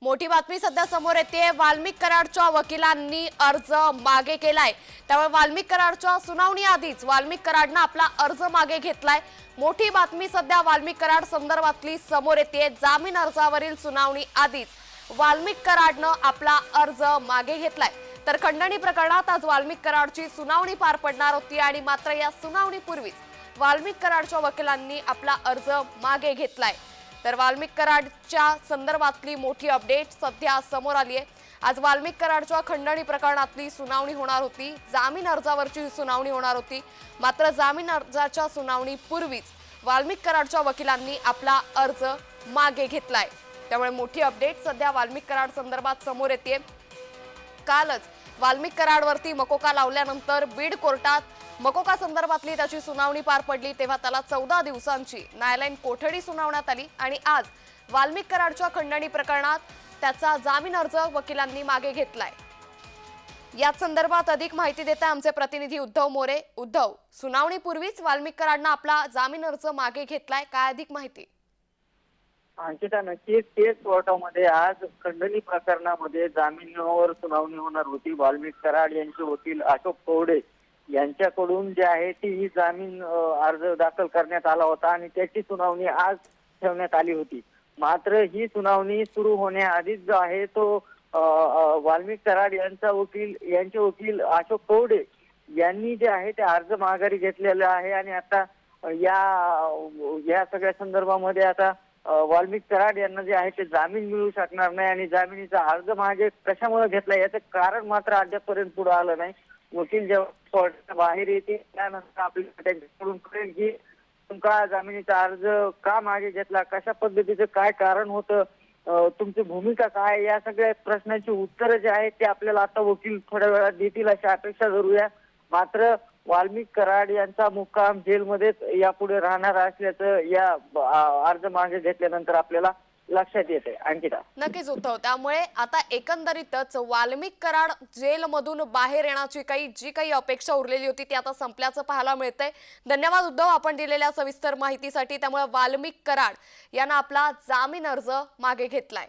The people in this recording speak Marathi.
मोठी बातमी सध्या समोर येते। वाल्मिक कराडच्या वकिलांनी अर्ज मागे केलाय। त्यामुळे वाल्मिक कराडच्या सुनावणी आधीच वाल्मिक कराडनं आपला अर्ज मागे घेतलाय। मोठी बातमी सध्या वाल्मिक कराड संदर्भातली समोर येते। जामीन अर्जावरील सुनावणी आधीच वाल्मिक कराडनं आपला अर्ज मागे घेतलाय। तर खंडणी प्रकरणात आज वाल्मिक कराडची सुनावणी पार पडणार होती आणि मात्र या सुनावणीपूर्वीच वाल्मिक कराडच्या वकिलांनी आपला अर्ज मागे घेतलाय। तर वाल्मिक कराडच्या संदर्भातली मोठी अपडेट सध्या समोर आली आहे। आज वाल्मिक कराडच्या खंडणी प्रकरणातली सुनावणी होणार होती। जामीन अर्जावरची सुनावणी होणार होती, मात्र जामीन अर्जाच्या सुनावणीपूर्वीच वाल्मिक कराडच्या वकिलांनी आपला अर्ज मागे घेतलाय। त्यामुळे मोठी अपडेट सध्या वाल्मिक कराड संदर्भात समोर येते। कालच वाल्मिक कराडवरती मकोका लावल्यानंतर बीड कोर्टात मकोका संदर्भातली त्याची सुनावणी पार पडली, तेव्हा त्याला 14 दिवसांची न्यायालयीन कोठडी सुनावण्यात आली आणि आज वाल्मिक कराडच्या खंडणी प्रकरणात त्याचा जामीन अर्ज वकिलांनी मागे घेतलाय। या संदर्भात अधिक माहिती देत आमचे प्रतिनिधी उद्धव मोरे। उद्धव, सुनावणीपूर्वीच वाल्मिक कराडनं आपला जामीन अर्ज मागे घेतलाय, काय अधिक माहिती? अंकिता, नक्कीच तेच कोर्टामध्ये आज खंडणी प्रकरणामध्ये जामिनावर सुनावणी होणार होती। वाल्मिक कराड यांचे वकील अशोक कवडे यांच्याकडून जे आहे ती जामीन अर्ज दाखल करण्यात आला होता आणि त्याची सुनावणी आज ठेवण्यात आली होती। मात्र ही सुनावणी सुरू होण्याआधीच जो आहे तो वाल्मिक कराड यांचे वकील अशोक कवडे यांनी जे आहे ते अर्ज माघारी घेतलेला आहे आणि आता या सगळ्या संदर्भामध्ये आता वाल्मिक कराड यांना जे आहे ते जामीन मिळू शकणार नाही आणि जामिनीचा अर्ज मागे कशामुळे घेतला याचं कारण मात्र अद्यापपर्यंत पुढे आलं नाही। वकील जेव्हा कोर्टाच्या बाहेर येते त्यानंतर आपल्याला त्यांच्याकडून कळेल की तुमचा जामिनीचा अर्ज का मागे घेतला, कशा पद्धतीचं काय कारण होतं, तुमची भूमिका काय, या सगळ्या प्रश्नांची उत्तरं जे आहेत ते आपल्याला आता वकील थोड्या वेळात देतील अशी अपेक्षा धरूया। मात्र वाल्मिक कराड यांचा मुक्काम जेलमध्येच यापुढे राहणार असल्याचं या अर्ज मागे घेतल्यानंतर आपल्याला लक्षात येते। अंकिता, नक्कीच उद्धव, त्यामुळे आता एकंदरीतच वाल्मिक कराड जेलमधून बाहेर येण्याची जी काही अपेक्षा उरलेली होती ती आता संपल्याचं पाहायला मिळतंय। धन्यवाद उद्धव, आपण दिलेल्या सविस्तर माहितीसाठी। त्यामुळे वाल्मिक कराड यांना आपला जामीन अर्ज मागे घेतलाय।